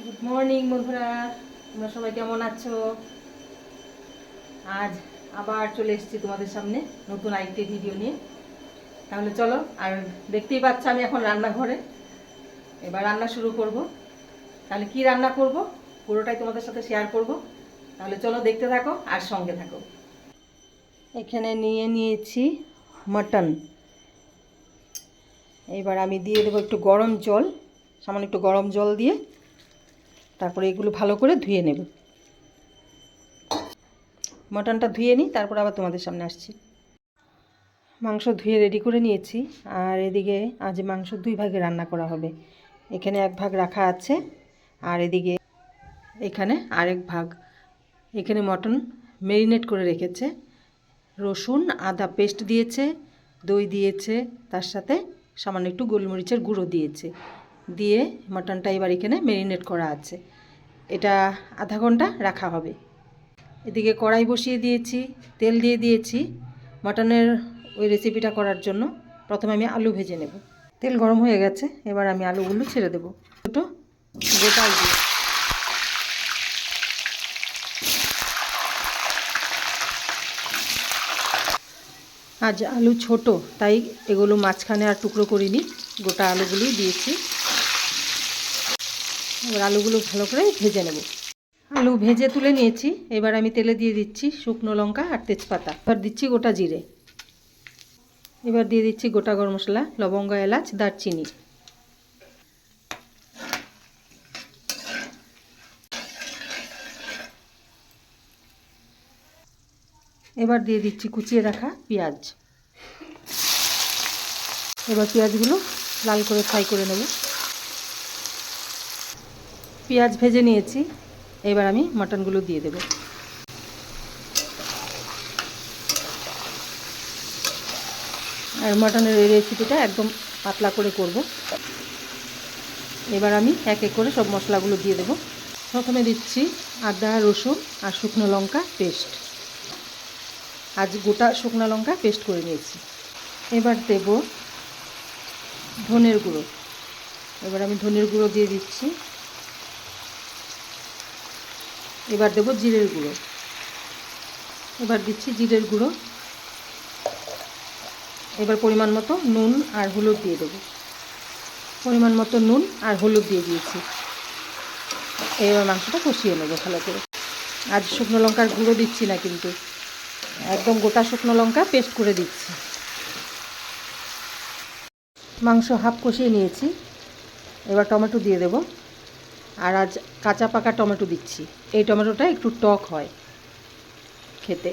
Good morning বন্ধুরা, তোমরা সবাই কেমন আছো? আজ আবার চলে এসেছি তোমাদের সামনে নতুন আরেকটি ভিডিও নিয়ে। তাহলে চলো, আর দেখতেই পাচ্ছ আমি এখন রান্নাঘরে। এবার রান্না শুরু করব। তাহলে কি রান্না করব পুরোটাই তোমাদের সাথে শেয়ার করব। তাহলে চলো দেখতে থাকো আর সঙ্গে থাকো। এখানে নিয়ে নিয়েছি মাটন। এবার আমি দিয়ে দেবো একটু গরম জল, সামান্য একটু গরম জল দিয়ে তারপরে এগুলো ভালো করে ধুয়ে নেব। মটনটা ধুয়ে নিই, তারপর আবার তোমাদের সামনে আসছি। মাংস ধুয়ে রেডি করে নিয়েছি। আর এদিকে আজ মাংস দুই ভাগে রান্না করা হবে। এখানে এক ভাগ রাখা আছে, আর এদিকে এখানে আরেক ভাগ। এখানে মটন ম্যারিনেট করে রেখেছে, রসুন আদা পেস্ট দিয়েছে, দই দিয়েছে, তার সাথে সামান্য একটু গোলমরিচের গুঁড়ো দিয়েছে। দিয়ে মটনটা এবার এখানে ম্যারিনেট করা আছে, এটা আধা ঘন্টা রাখা হবে। এদিকে কড়াই বসিয়ে দিয়েছি, তেল দিয়ে দিয়েছি মটনের ওই রেসিপিটা করার জন্য। প্রথমে আমি আলু ভেজে নেব। তেল গরম হয়ে গেছে, এবার আমি আলুগুলো ছেড়ে দেব। দুটো গোটা আলু। আজ আলু ছোট, তাই এগুলো মাঝখানে আর টুকরো করিনি, গোটা আলুগুলোই দিয়েছি। এবার আলুগুলো ভালো করে ভেজে নেব। আলু ভেজে তুলে নিয়েছি। এবার আমি তেলে দিয়ে দিচ্ছি শুকনো লঙ্কা আর তেজপাতা। এবার দিচ্ছি গোটা জিরে। এবার দিয়ে দিচ্ছি গোটা গরম মশলা, লবঙ্গ, এলাচ, দারচিনি। এবার দিয়ে দিচ্ছি কুচিয়ে রাখা পেঁয়াজ। এবার পেঁয়াজগুলো লাল করে ফ্রাই করে নেব। পেঁয়াজ ভেজে নিয়েছি, এবার আমি মটনগুলো দিয়ে দেব। আর মটনের এই রেসিপিটা একদম পাতলা করে করব। এবার আমি এক এক করে সব মশলাগুলো দিয়ে দেব। প্রথমে দিচ্ছি আদা, রসুন আর শুকনো লঙ্কা পেস্ট। আজ গোটা শুকনো লঙ্কা পেস্ট করে নিয়েছি। এবার দেব ধনের গুঁড়ো। এবার আমি ধনের গুঁড়ো দিয়ে দিচ্ছি। এবার দেব জিরের গুঁড়ো। এবার দিচ্ছি জিরের গুঁড়ো। এবার পরিমাণ মতো নুন আর হলুদ দিয়ে দেবো। পরিমাণ মতো নুন আর হলুদ দিয়ে দিয়েছি। এবার মাংসটা কষিয়ে নেবো ভালো করে। আজ শুকনো লঙ্কার গুঁড়ো দিচ্ছি না, কিন্তু একদম গোটা শুকনো লঙ্কা পেস্ট করে দিচ্ছি। মাংস হাফ কষিয়ে নিয়েছি। এবার টমেটো দিয়ে দেব। আর আজ কাঁচা পাকা টমেটো দিচ্ছি। এই টমেটোটা একটু টক হয় খেতে,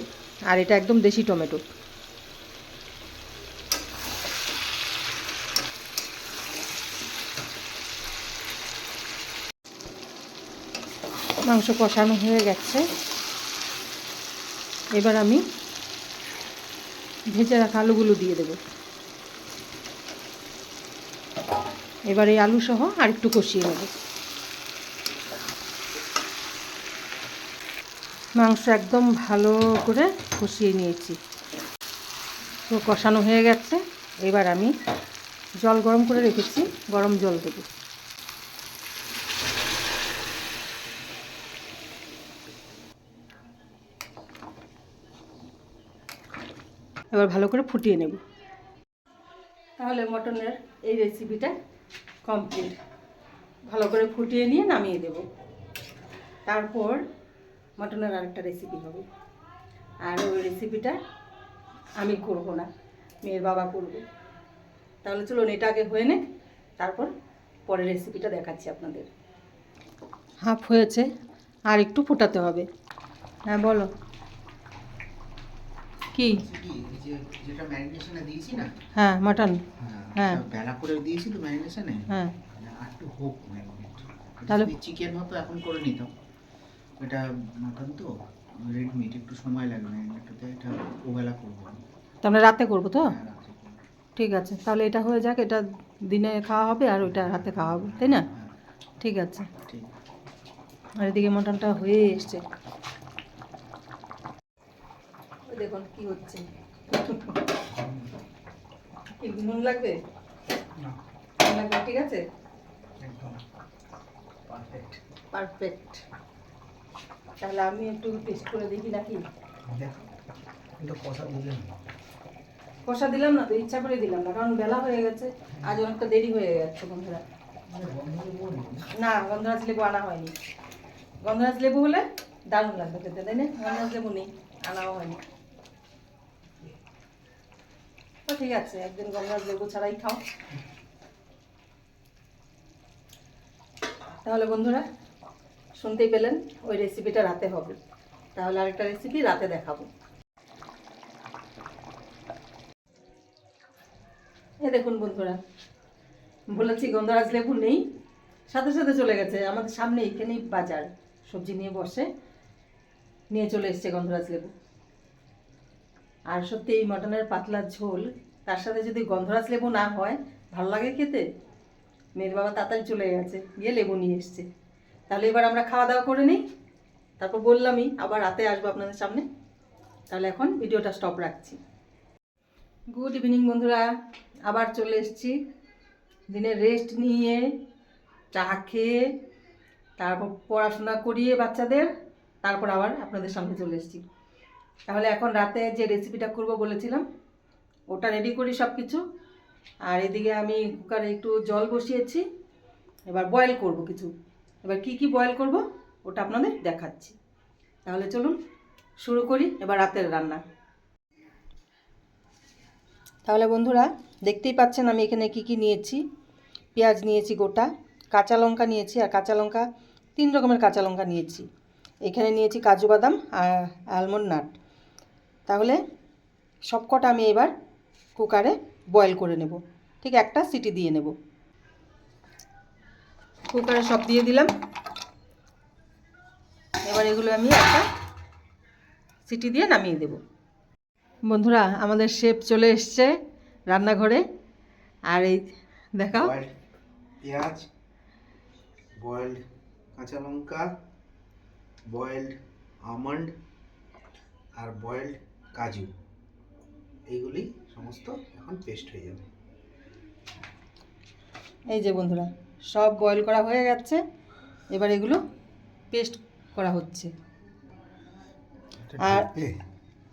আর এটা একদম দেশি টমেটো। মাংস কষানো হয়ে গেছে। এবার আমি ভেজে রাখা আলুগুলো দিয়ে দেব। এবার এই আলু সহ আরেকটু কষিয়ে নেব। মাংস একদম ভালো করে কষিয়ে নিয়েছি, তো কষানো হয়ে গেছে। এবার আমি জল গরম করে রেখেছি, গরম জল দেব। এবার ভালো করে ফুটিয়ে নেব। তাহলে মটনের এই রেসিপিটা কমপ্লিট। ভালো করে ফুটিয়ে নিয়ে নামিয়ে দেব। তারপর মটনের আরেকটা রেসিপি হবে, আর ওই রেসিপিটা আমি করব না, মেয়ের বাবা করবে। তাহলে চলুন এটা আগে হয়ে নে, তারপর পরের রেসিপিটা দেখাচ্ছি আপনাদের। হাফ হয়েছে, আর একটু ফোটাতে হবে। হ্যাঁ বলো কি? যেটা ম্যারিনেশনে দিয়েছি না, হ্যাঁ মটন। হ্যাঁ বেলা করে দিয়েছি তো ম্যারিনেশনে। হ্যাঁ, আর একটু হোক ম্যারিনেট। তাহলে যদি চিকেন হতো এখন করে নিতাম, এটা মাটন তো রেড মিট, একটু সময় লাগবে ম্যারিনেট হতে। এটা ওবেলা করবো আমি। তাহলে রাতে করবো তো? হ্যাঁ, রাত্রে করবো। ঠিক আছে, তাহলে এটা হয়ে যাক। এটা দিনে খাওয়া হবে আর ওইটা রাতে খাওয়া হবে, তাই না? হ্যাঁ, ঠিক আছে। ঠিক। আর এদিকে মটনটা হয়ে এসছে। ওই দেখুন কি হচ্ছে। কি নুন লাগবে? না, নুন লাগবে, ঠিক আছে। একদম পারফেক্ট। পারফেক্ট। তাহলে আমি একটু টেস্ট করে দেখি নাকি। দেখো, কিন্তু কষা দিলেন না। কষা দিলাম না তো, ইচ্ছা করে দিলাম না, কারণ বেলা হয়ে গেছে, আজ অনেকটা দেরি হয়ে গেছে বন্ধুরা। না, গন্ধরাজ লেবু আনা হয়নি। গন্ধরাজ লেবু হলে দারুণ লাগবে খেতে, তাই না? গন্ধরাজ লেবু নেই, আনাও হয়নি। তো ঠিক আছে, একদিন গন্ধরাজ লেবু ছাড়াই খাও। তাহলে বন্ধুরা শুনতেই পেলেন, ওই রেসিপিটা রাতে হবে। তাহলে আরেকটা রেসিপি রাতে দেখাবো। এই দেখুন বন্ধুরা, বলেছি গন্ধরাজ লেবু নেই, সাথে সাথে চলে গেছে। আমাদের সামনে এখানেই বাজার, সবজি নিয়ে বসে নিয়ে চলে এসছে গন্ধরাজ লেবু। আর সত্যি এই মটনের পাতলা ঝোল, তার সাথে যদি গন্ধরাজ লেবু না হয়, ভালো লাগে খেতে। মেয়ের বাবা তাড়াতাড়ি চলে গেছে, গিয়ে লেবু নিয়ে এসছে। তাহলে এবার আমরা খাওয়া দাওয়া করে নিই, তারপর বললামই আবার রাতে আসবো আপনাদের সামনে। তাহলে এখন ভিডিওটা স্টপ রাখছি। গুড ইভিনিং বন্ধুরা, আবার চলে এসেছি দিনে রেস্ট নিয়ে, চা খেয়ে, তারপর পড়াশোনা করিয়ে বাচ্চাদের, তারপর আবার আপনাদের সামনে চলে এসেছি। তাহলে এখন রাতে যে রেসিপিটা করব বলেছিলাম, ওটা রেডি করি সব কিছু। আর এদিকে আমি কুকারে একটু জল বসিয়েছি, এবার বয়েল করব কিছু। এবার কি কি বয়েল করব ওটা আপনাদের দেখাচ্ছি। তাহলে চলুন শুরু করি এবার রাতের রান্না। তাহলে বন্ধুরা দেখতেই পাচ্ছেন আমি এখানে কি কি নিয়েছি। পেঁয়াজ নিয়েছি গোটা, কাঁচা লঙ্কা নিয়েছি, আর কাঁচা লঙ্কা 3 রকমের কাঁচা লঙ্কা নিয়েছি। এখানে নিয়েছি কাজু বাদাম আর আলমন্ড নাট। তাহলে সবকটা আমি এবার কুকারে বয়েল করে নেব, ঠিক একটা সিটি দিয়ে নেব। কুকারে সব দিয়ে দিলাম। এবার এগুলো আমি একটা সিটি দিয়ে নামিয়ে দেব। বন্ধুরা আমাদের শেফ চলে এসছে রান্নাঘরে। আর এই দেখাও, পেঁয়াজ, বয়েলড কাঁচা লঙ্কা, বয়েলড আমন্ড আর বয়েলড কাজু, এইগুলি সমস্ত এখন পেস্ট হয়ে যাবে। এই যে বন্ধুরা সব বয়েল করা হয়ে গেছে, এবার এগুলো পেস্ট করা হচ্ছে। আর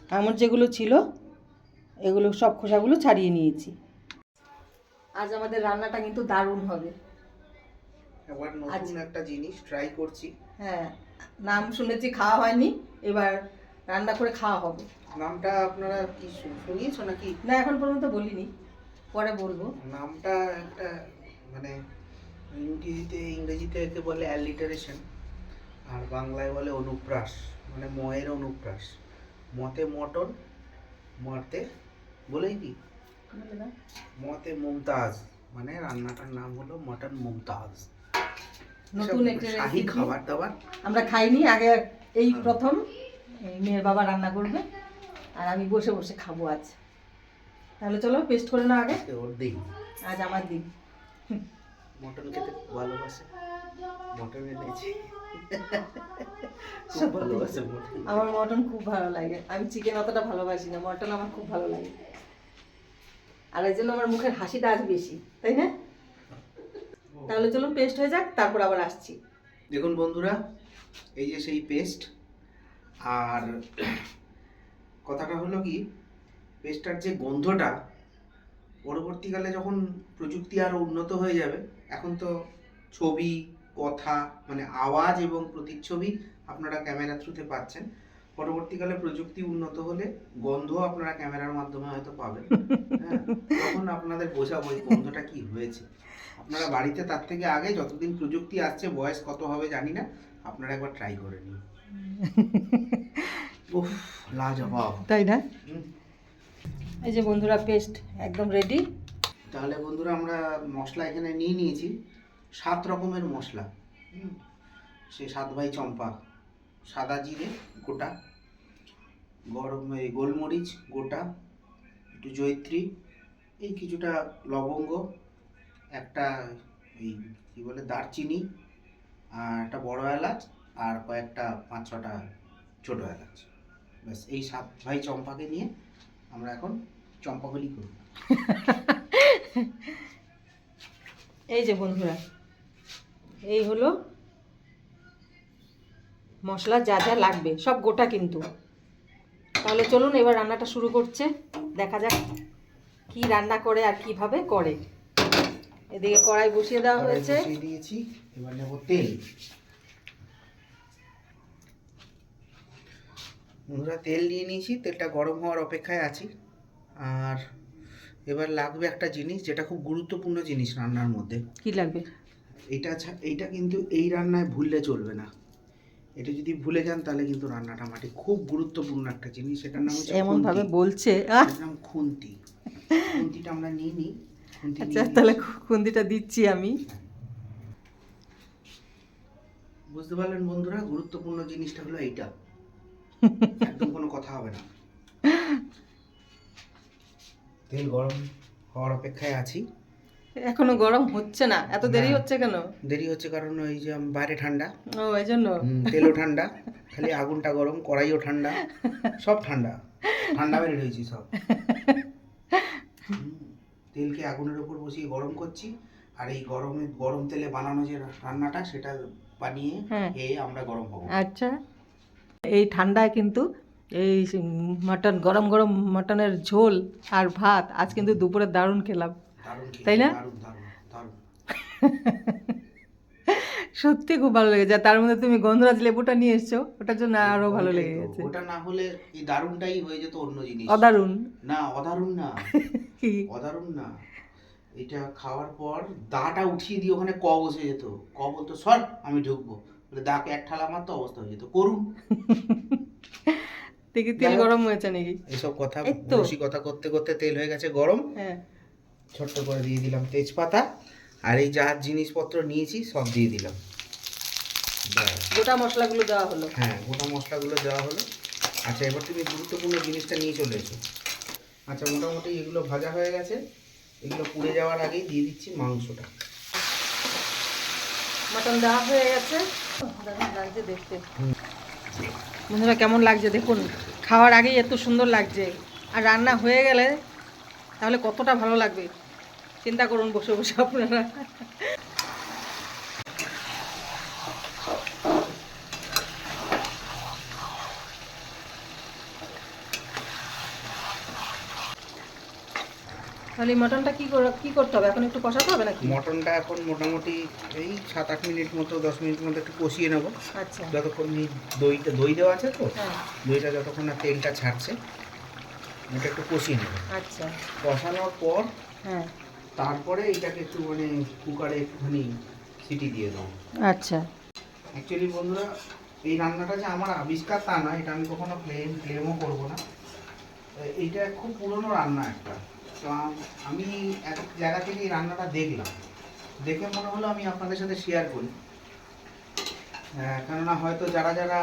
আমার যেগুলো ছিল এগুলো সব খোসাগুলো ছাড়িয়ে নিয়েছি। আজ আমাদের রান্নাটা কিন্তু দারুণ হবে। এবার নতুন একটা জিনিস ট্রাই করছি। হ্যাঁ, নাম শুনেছি, খাওয়া হয়নি, এবার রান্না করে খাওয়া হবে। নামটা আপনারা কি শুনিয়েছো নাকি? না, এখন পর্যন্ত বলিনি, পরে বলবো। নামটা একটা মানে ইংরেজিতে একে বলে অ্যালিটারেশন, আর বাংলায় বলে অনুপ্রাস, মানে ময়ের অনুপ্রাস। মতে মটন, মতে বলেই কি মতে মুমতাজ, মানে রান্নাটার নাম হলো মটন মুমতাজ। নতুন একটা শাহী খাবার দাবার আমরা খাইনি আগে, এই প্রথম মেয়ের বাবা রান্না করবে আর আমি বসে বসে খাবো আজ। তাহলে চলো পেস্ট করে নাও আগে। ওর দিন, আজ আমার দিন। মটন খেতে ভালোবাসে, মটন এনেছি। খুব ভালোবাসে মটন। আমার মটন খুব ভালো লাগে, আমি চিকেন অতটা ভালোবাসি না, মটন আমার খুব ভালো লাগে। আর এই জন্য আমার মুখের হাসিটা আজ বেশি, তাই না? তাহলে চলুন পেস্ট হয়ে যাক, তারপর আবার আসছি। দেখুন বন্ধুরা, এই যে সেই পেস্ট। আর কথাটা হলো কি, পেস্টটার যে গন্ধটা পরবর্তীকালে যখন প্রযুক্তি আরও উন্নত হয়ে যাবে, এখন তো ছবি, কথা, মানে আওয়াজ এবং প্রতিচ্ছবি আপনারা ক্যামেরা থ্রুতে পাচ্ছেন। পরবর্তীকালে প্রযুক্তি উন্নত হলে গন্ধ আপনারা ক্যামেরার মাধ্যমে হয়তো পাবেন। হ্যাঁ, তখন আপনাদের বোঝাবো এই গন্ধটা কি হয়েছে। আপনারা বাড়িতে তার থেকে আগে, যতদিন প্রযুক্তি আসছে, বয়স কত হবে জানি না, আপনারা একবার ট্রাই করে নিন। উফ, লাজবাব, তাই না? এই যে বন্ধুরা পেস্ট একদম রেডি। তাহলে বন্ধুরা আমরা মশলা এখানে নিয়ে নিয়েছি 7 রকমের মশলা। সে 7 ভাই চম্পা, সাদা জিরে গোটা, গোলমরিচ গোটা, একটু জয়িত্রী, এই কিছুটা লবঙ্গ, একটা এই কী বলে দারচিনি, আর একটা বড় এলাচ, আর কয়েকটা 5-6টা ছোটো এলাচ। ব্যাস এই 7 ভাই চম্পাকে নিয়ে আমরা এখন চম্পাবলি করব। এই যে বন্ধুরা, এই হলো মশলা যা যা লাগবে সব গোটা কিন্তু। তাহলে চলুন এবার রান্নাটা শুরু করছে, দেখা যাক কি রান্না করে আর কিভাবে করে। এদিকে কড়াই বসিয়ে দেওয়া হয়েছে, বসিয়ে দিয়েছি। এবার নেব তেল। বন্ধুরা তেল নিয়ে নিয়েছি, তেলটা গরম হওয়ার অপেক্ষায় আছি। আর এবার লাগবে একটা জিনিস, যেটা খুব গুরুত্বপূর্ণ জিনিস রান্নার মধ্যে। কি লাগবে? এইটা কিন্তু এই রান্নায় ভুললে চলবে না। এটা যদি ভুলে যান তাহলে কিন্তু রান্নাটা মাটি। খুব গুরুত্বপূর্ণ একটা জিনিস, সেটার নাম হচ্ছে এমন ভাবে বলছে। এটার নাম খুন্তি। খুন্তিটা আমরা নিয়ে নিই। আচ্ছা তাহলে খুন্তিটা দিচ্ছি আমি। বুঝতে পারলেন বন্ধুরা, গুরুত্বপূর্ণ জিনিসটা হলো এইটা, একদম কোনো কথা হবে না। তেল গরম হওয়ার অপেক্ষায় আছি। এখনো গরম হচ্ছে না, এত দেরি হচ্ছে কেন? দেরি হচ্ছে কারণ ওই যে বাইরে ঠান্ডা, ও এই জন্য। তেলও ঠান্ডা, খালি আগুনটা গরম, কড়াইও ঠান্ডা, সব ঠান্ডা ঠান্ডা বেরিয়ে রয়েছি সব। তেলকে আগুনের উপর বসিয়ে গরম করছি। আর এই গরম তেলে বানানো যে রান্নাটা, সেটা বানিয়ে খেয়ে আমরা গরম হবো। আচ্ছা, এই ঠান্ডায় কিন্তু এই মটন, গরম গরম মটনের ঝোল আর ভাত আজ কিন্তু দুপুরে দারুণ খেলাম, তাই না? সত্যি খুব ভালো লেগেছে। তার মধ্যে তুমি গন্ধরাজ লেবুটা নিয়ে এসছো, ওটার জন্য আরো ভালো লেগে গেছে। ওটা না হলে এই দারুণটাই হয়ে যেত অন্য জিনিস। অদারুণ না, অদারুণ না। কি অদারুণ না, এটা খাওয়ার পর দাটা উঠিয়ে দিয়ে ওখানে ক বসে যেত। ক বলতো সর আমি ঢুকবো, বলে দাকে এক ঠালা মারতো, অবস্থা হয়ে যেত করুন। দেখি তেল গরম হয়েছে নাকি? এইসব কথা কথা করতে করতে তেল হয়ে গেছে গরম। হ্যাঁ, ছোট্ট করে দিয়ে দিলাম তেজপাতা, আর এই যা জিনিসপত্র নিয়েছি সব দিয়ে দিলাম। গোটা মশলাগুলো দেওয়া হলো। হ্যাঁ, গোটা মশলাগুলো দেওয়া হলো। আচ্ছা, এবার তুমি গুরুত্বপূর্ণ জিনিসটা নিয়ে চলে এসো। আচ্ছা, মোটামুটি এগুলো ভাজা হয়ে গেছে। এগুলো পুড়ে যাওয়ার আগেই দিয়ে দিচ্ছি মাংসটা। মটন দেওয়া হয়ে গেছে, দারুণ লাগছে দেখতে। বন্ধুরা কেমন লাগছে দেখুন, খাওয়ার আগেই এত সুন্দর লাগছে, আর রান্না হয়ে গেলে তাহলে কতটা ভালো লাগবে চিন্তা করুন বসে বসে আপনারা। তাহলে মটনটা কি করতে হবে এখন? একটু কষাতে হবে নাকি? মটনটা এখন মোটামুটি এই 7-8 মিনিট মতো, 10 মিনিট মতো একটু কষিয়ে নেবো। আচ্ছা, যতক্ষণ দই দেওয়া আছে তো, হ্যাঁ, দইটা যতক্ষণ না তেলটা ছাড়ছে ওটা একটু কষিয়ে নেবো। আচ্ছা, কষানোর পর হ্যাঁ, তারপরে এটাকে একটু মানে কুকারে একটুখানি সিটি দিয়ে দেবো। আচ্ছা। অ্যাকচুয়ালি বন্ধুরা, এই রান্নাটা যে আমার আবিষ্কার তা নয়, এটা আমি কখনো ক্লেমও করবো না। এইটা খুব পুরনো রান্না একটা। তো আমি এক জায়গা থেকে এই রান্নাটা দেখলাম, দেখে মনে হলো আমি আপনাদের সাথে শেয়ার করি। কেননা হয়তো যারা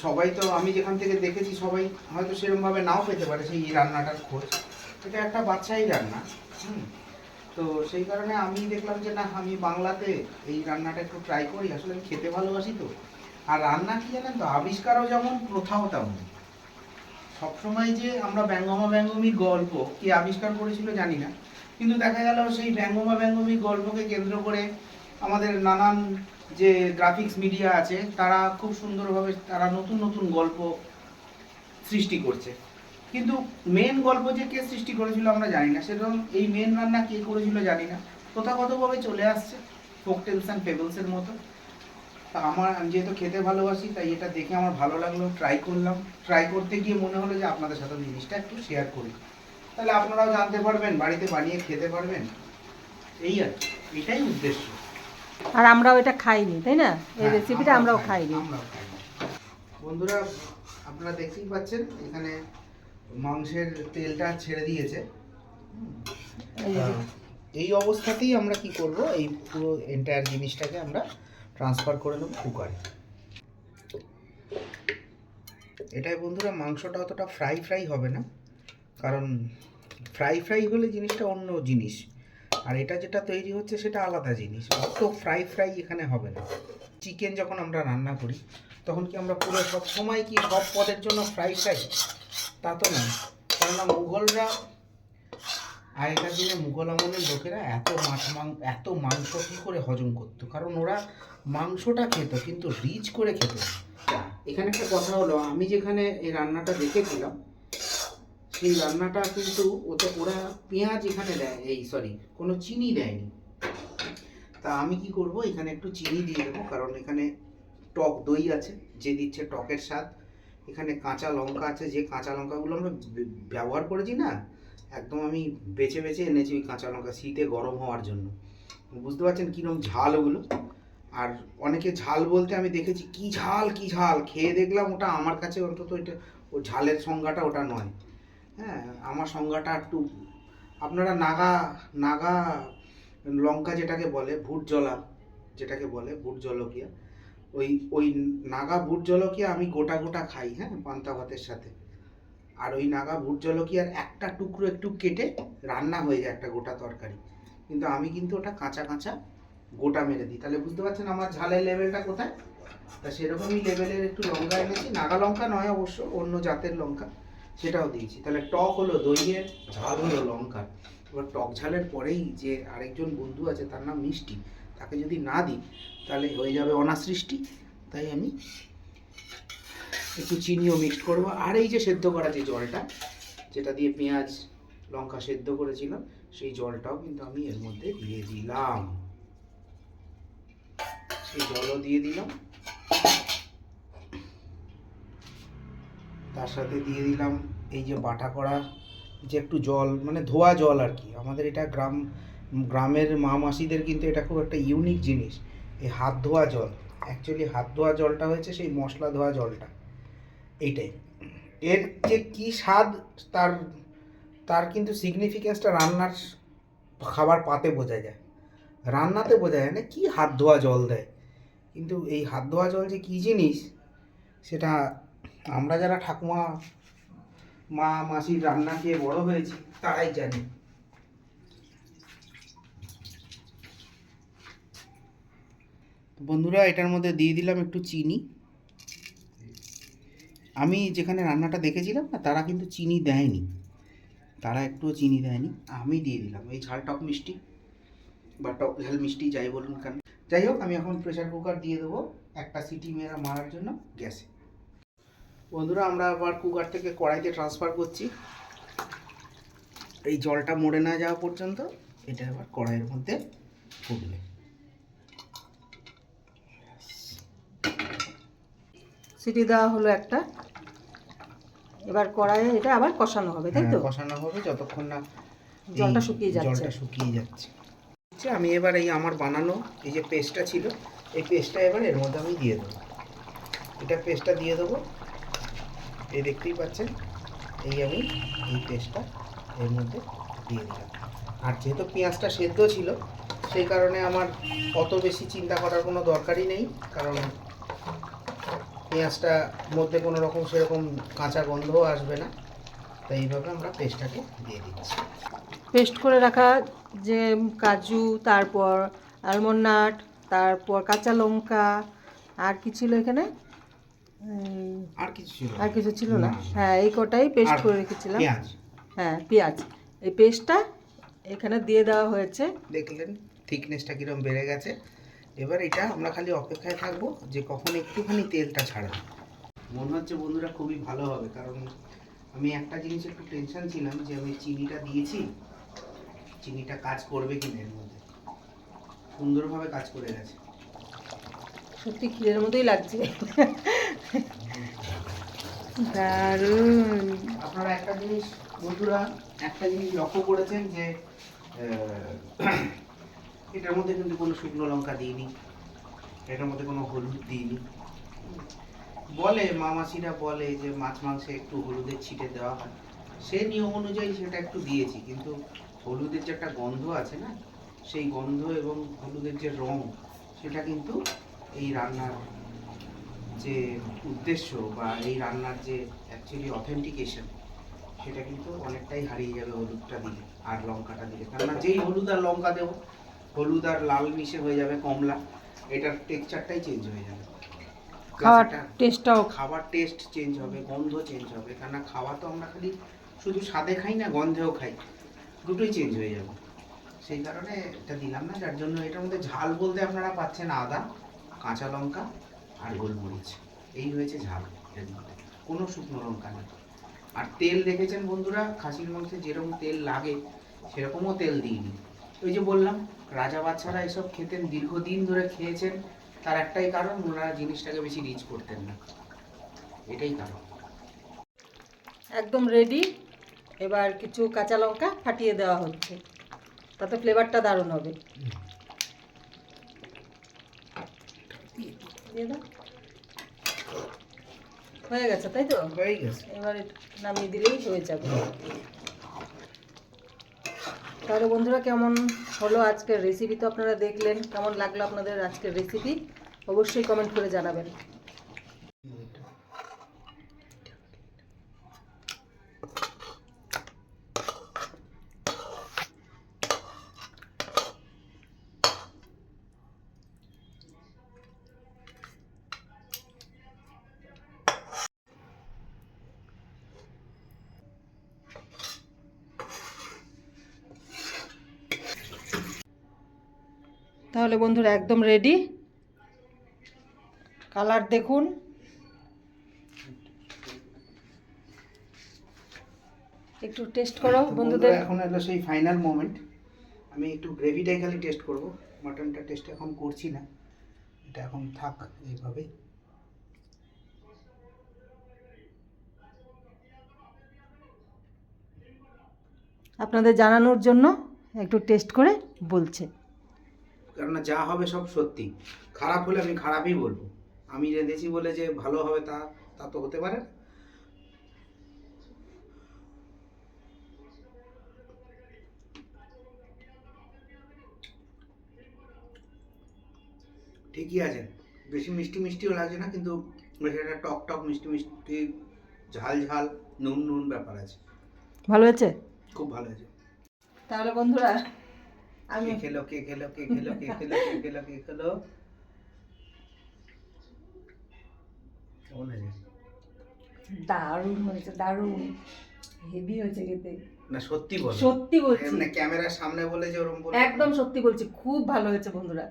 সবাই তো আমি যেখান থেকে দেখেছি সবাই হয়তো সেরকমভাবে নাও পেতে পারে সেই রান্নাটার খোঁজ। এটা একটা বাচ্চাই রান্না। তো সেই কারণে আমি দেখলাম যে না, আমি বাংলাতে এই রান্নাটা একটু ট্রাই করি। আসলে আমি খেতে ভালোবাসি তো। আর রান্না কি জানেন তো, আবিষ্কারও যেমন প্রথাও তেমন। সবসময় যে আমরা ব্যঙ্গমী গল্প কে আবিষ্কার করেছিল জানি না, কিন্তু দেখা গেল সেই ব্যঙ্গমী গল্পকে কেন্দ্র করে আমাদের নানান যে গ্রাফিক্স মিডিয়া আছে তারা খুব সুন্দরভাবে তারা নতুন নতুন গল্প সৃষ্টি করছে। কিন্তু মেন গল্প যে কে সৃষ্টি করেছিল আমরা জানি না, সেরকম এই মেন রান্না কে করেছিল জানি না, প্রথাগতভাবে চলে আসছে ফোক টেলস অ্যান্ড ফেবলসের মতো। তা আমি যেহেতু খেতে ভালোবাসি, তাই এটা দেখে আমার ভালো লাগলো, ট্রাই করলাম। ট্রাই করতে গিয়ে মনে হলো যে আপনাদের সাথে জিনিসটা একটু শেয়ার করি, তাহলে আপনারাও জানতে পারবেন, বাড়িতে বানিয়ে খেতে পারবেন। এই আর কি, এটাই উদ্দেশ্য। আর আমরাও এটা খাইনি, তাই না? এই রেসিপিটা আমরাও খাইনি। বন্ধুরা আপনারা দেখতেই পাচ্ছেন এখানে মাংসের তেলটা ছেড়ে দিয়েছে। এই অবস্থাতেই আমরা কি করব, এই পুরো এন্টায়ার জিনিসটাকে আমরা ট্রান্সফার করে নেব কুকারে। এটাই বন্ধুরা, মাংসটা অতটা ফ্রাই হবে না, কারণ ফ্রাই হলে জিনিসটা অন্য জিনিস, আর এটা যেটা তৈরি হচ্ছে সেটা আলাদা জিনিস। অত ফ্রাই এখানে হবে না। চিকেন যখন আমরা রান্না করি তখন কি আমরা পুরো সব সময় কি সব পদের জন্য ফ্রাই তা তো না। কেননা মুঘলরা আগেকার দিনে মুঘল আমলের লোকেরা এত মাংস কী করে হজম করতো, কারণ ওরা মাংসটা খেত কিন্তু রিচ করে খেত না। এখানে একটা কথা হলো, আমি যেখানে এই রান্নাটা দেখেছিলাম সেই রান্নাটা কিন্তু ওরা পেঁয়াজ এখানে দেয়, কোনো চিনি দেয়নি। তা আমি কি করব, এখানে একটু চিনি দিয়ে দেবো, কারণ এখানে টক দই আছে, যে দিচ্ছে টকের স্বাদ। এখানে কাঁচা লঙ্কা আছে, যে কাঁচা লঙ্কাগুলো আমরা ব্যবহার করেছি না, একদম আমি বেছে বেছে এনেছি ওই কাঁচা লঙ্কা, শীতে গরম হওয়ার জন্য। বুঝতে পারছেন কীরকম ঝাল ওগুলো। আর অনেকে ঝাল বলতে আমি দেখেছি কি ঝাল কি ঝাল, খেয়ে দেখলাম ওটা আমার কাছে অন্তত এটা ও ঝালের সংজ্ঞাটা ওটা নয়। হ্যাঁ, আমার সংজ্ঞাটা একটু, আপনারা নাগা নাগা লঙ্কা যেটাকে বলে, ভুট জলা যেটাকে বলে, ভুট জলকিয়া, ওই ওই নাগা ভুট জলকিয়া আমি গোটা গোটা খাই, হ্যাঁ, পান্তা ভাতের সাথে। আর ওই নাগা ভুট জলকিয়ার একটা টুকরো একটু কেটে রান্না হয়ে যায় একটা গোটা তরকারি, কিন্তু আমি কিন্তু ওটা কাঁচা কাঁচা গোটা মেরে দিই। তাহলে বুঝতে পারছেন আমার ঝালের লেভেলটা কোথায়। তা সেরকমই লেভেলের একটু লঙ্কা এনেছি, নাগা লঙ্কা নয় অবশ্য, অন্য জাতের লঙ্কা, সেটাও দিয়েছি। তাহলে টক হলো দইয়ের, ঝাল হলো লঙ্কার। এবার টক ঝালের পরেই যে আরেকজন বন্ধু আছে তার নাম মিষ্টি, তাকে যদি না দিই তাহলে হয়ে যাবে অনাসৃষ্টি। তাই আমি একটু চিনিও মিক্সড করবো। আর এই যে সেদ্ধ করা যে জলটা, যেটা দিয়ে পেঁয়াজ লঙ্কা সেদ্ধ করেছিলাম, সেই জলটাও কিন্তু আমি এর মধ্যে দিয়ে দিলাম, সেই জলও দিয়ে দিলাম। তার সাথে দিয়ে দিলাম এই যে বাটা করা যে একটু জল, মানে ধোয়া জল আর কি। আমাদের এটা গ্রামের মা মাসিদের কিন্তু এটা খুব একটা ইউনিক জিনিস, এই হাত ধোয়া জল। অ্যাকচুয়ালি হাত ধোয়া জলটা হয়েছে সেই মশলা ধোয়া জলটা, এইটাই। এর যে কী স্বাদ, তার তার কিন্তু সিগনিফিকেন্সটা রান্নার খাবার পাতে বোঝা যায়, রান্নাতে বোঝা যায় না কি হাত ধোয়া জল দেয়। কিন্তু এই হাত ধোয়া জল যে কী জিনিস, সেটা আমরা যারা ঠাকুমা মা মাসির রান্না খেয়ে বড় হয়েছি তারাই জানি। বন্ধুরা, এটার মধ্যে দিয়ে দিলাম একটু চিনি। আমি যেখানে রান্নাটা দেখেছিলাম না, তারা কিন্তু চিনি দেয়নি, তারা একটুও চিনি দেয়নি, আমি দিয়ে দিলাম এই ঝাল টক মিষ্টি বা টক ঝাল মিষ্টি যাই বলুন কেন। যাই হোক, আমি এখন প্রেসার কুকার দিয়ে দেবো একটা সিটি মারার জন্য গ্যাসে। বন্ধুরা, আমরা আবার কুকার থেকে কড়াইতে ট্রান্সফার করছি। এই জলটা মরে না যাওয়া পর্যন্ত এটা আবার কড়াইয়ের মধ্যে ফুটবে। সিটি দেওয়া হলো একটা, এবার কড়াইয়ে এটা আবার কষানো হবে, তাই তো? কষানো হবে যতক্ষণ না জলটা শুকিয়ে যাচ্ছে। জলটা শুকিয়ে যাচ্ছে। আমি এবার এই আমার বানানো এই যে পেস্টটা ছিল, এই পেস্টটা এবার এর মধ্যে আমি দিয়ে দেবো। এটা পেস্টটা দিয়ে দেবো, এই দেখতেই পাচ্ছেন, এই আমি এই পেস্টটা এর মধ্যে দিয়ে দিলাম। আর যেহেতু পেঁয়াজটা সেদ্ধ ছিল, সেই কারণে আমার অত বেশি চিন্তা করার কোনো দরকারই নেই, কারণ পেঁয়াজটার মধ্যে কোনো রকম সেরকম কাঁচা গন্ধও আসবে না। তাই এইভাবে আমরা পেস্টটাকে দিয়ে দিচ্ছি। পেস্ট করে রাখা যে কাজু, তারপর আলমন্ড নাট, তারপর কাঁচা লঙ্কা, আর কি ছিল এখানে? আর কিছু ছিল না। হ্যাঁ, এই কটাই পেস্ট করে রেখেছিলাম। হ্যাঁ, পেঁয়াজ, এই পেস্টটা এখানে দিয়ে দেওয়া হয়েছে। দেখলেন থিকনেসটা কীরকম বেড়ে গেছে। এবার এটা আমরা খালি অপেক্ষায় থাকবো যে কখন একটুখানি তেলটা ছাড়বে। মনে হচ্ছে বন্ধুরা খুবই ভালো হবে, কারণ আমি একটা জিনিস একটু টেনশন ছিলাম যে আমি চিনিটা দিয়েছি, চিনিটা কাজ করবে কি না। এর মধ্যে সুন্দরভাবে কাজ করে গেছে, সত্যি ক্ষীরের মতোই লাগছে, দারুণ। আপনারা একটা জিনিস বন্ধুরা, একটা জিনিস লক্ষ্য করেছেন যে এটার মধ্যে কিন্তু কোনো শুকনো লঙ্কা দিইনি, এটার মধ্যে কোনো হলুদ দিইনি। বলে মা মাসিরা বলে যে মাছ মাংসে একটু হলুদের ছিটে দেওয়া হয়, সেই নিয়ম অনুযায়ী সেটা একটু দিয়েছি, কিন্তু হলুদের যে একটা গন্ধ আছে না, সেই গন্ধ এবং হলুদের যে রং, সেটা কিন্তু এই রান্নার যে উদ্দেশ্য বা এই রান্নার যে অ্যাকচুয়ালি অথেন্টিকেশন, সেটা কিন্তু অনেকটাই হারিয়ে যাবে হলুদটা দিলে আর লঙ্কাটা দিলে। কেননা যেই হলুদ আর লঙ্কা দেবো, হলুদ আর লাল মিশে হয়ে যাবে কমলা, এটার টেক্সচারটাই চেঞ্জ হয়ে যাবে, খাবার টেস্ট চেঞ্জ হবে, গন্ধ চেঞ্জ হবে। কেননা খাওয়া তো আমরা খালি শুধু স্বাদে খাই না, গন্ধেও খাই। দুটোই চেঞ্জ হয়ে যাবে। সেই কারণে এটা দিলাম না, যার জন্য এটার মধ্যে ঝাল বলতে আপনারা পাচ্ছেন আদা, কাঁচা লঙ্কা আর গোলমরিচ, এই হয়েছে ঝাল এর মধ্যে, কোনো শুকনো লঙ্কা নেই। আর তেল দেখেছেন বন্ধুরা, খাসির মাংসে যেরকম তেল লাগে সেরকমও তেল দিইনি। ওই যে বললাম, রাজা বাচ্চারা এসব খেতেন, দীর্ঘদিন ধরে খেয়েছেন, তার একটাই কারণ, ওনারা জিনিসটাকে বেশি রিচ করতেন না, এটাই কারণ। একদম রেডি। এবার কিছু কাঁচা লঙ্কা ফাটিয়ে দেওয়া হচ্ছে, তাতে ফ্লেভারটা দারুণ হবে। দিয়ে দাও। হয়ে গেছে তাই তো? হয়ে গেছে। এবার নামিয়ে দিলেই হয়ে যাবে। তাহলে বন্ধুরা, কেমন হলো আজকের রেসিপি তো আপনারা দেখলেন। কেমন লাগলো আপনাদের আজকের রেসিপি অবশ্যই কমেন্ট করে জানাবেন। তাহলে বন্ধুরা একদম রেডি। কালার দেখুন, একটু টেস্ট করো বন্ধুদের। এখন হলো সেই ফাইনাল মোমেন্ট, আমি একটু গ্রেভিটাই খালি টেস্ট করব, মাটনটা টেস্ট এখন করছি না, এটা এখন থাক এইভাবে। আপনাদের জানানোর জন্য একটু টেস্ট করে বলছে। কেননা যা হবে সব সত্যি, খারাপ হলে আমি খারাপই বলবো, আমি রেঁধেছি বলে যে ভালো হবে তা তা তো হতে পারে না। ঠিকই আছে, বেশি মিষ্টি মিষ্টিও লাগছে না, কিন্তু বেশ একটা টক টক মিষ্টি মিষ্টি, ঝাল ঝাল, নুন নুন ব্যাপার আছে। ভালো হয়েছে? খুব ভালো হয়েছে। তাহলে বন্ধুরা, আমি কে খেলো কে খেলো কে খেলো কে খেলো কে খেলো কে খেলো, কেমন হয়েছে? দারুণ হয়েছে, দারুণ হেভি হয়েছে খেতে। না সত্যি বল, সত্যি বলছি, এমনি ক্যামেরার সামনে বলে যে ওরকম বলে, একদম সত্যি বলছি, খুব ভালো হয়েছে বন্ধুরা।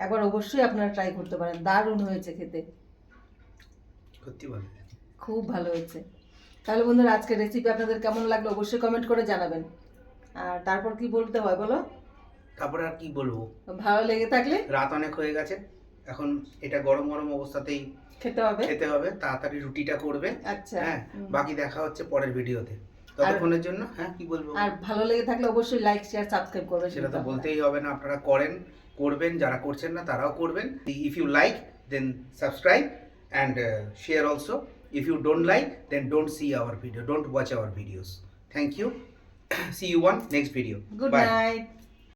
একবার অবশ্যই আপনারা ট্রাই করতে পারেন, দারুণ হয়েছে খেতে, সত্যি বল। খুব ভালো হয়েছে। তাহলে বন্ধুরা, আজকের রেসিপি আপনাদের কেমন লাগলো অবশ্যই কমেন্ট করে জানাবেন। আর তারপর কি বলতে হয় বলো? তারপরে আর কি বলবো, ভালো লেগে থাকলে রাত অনেক হয়ে গেছে, এখন এটা গরম গরম অবস্থাতেই খেতে হবে। তাড়াতাড়ি রুটিটা করবে। আচ্ছা, হ্যাঁ, বাকি দেখা হচ্ছে পরের ভিডিওতে। ততক্ষণের জন্য হ্যাঁ কি বলবো, আর ভালো লেগে থাকলে অবশ্যই লাইক শেয়ার সাবস্ক্রাইব করবেন। সেটা তো বলতেই হবে না, আপনারা করবেন, যারা করছেন না তারাও করবেন। If you like then subscribe and share also. If you don't like then don't see our video, don't watch our videos. Thank you, see you on next video. Good night.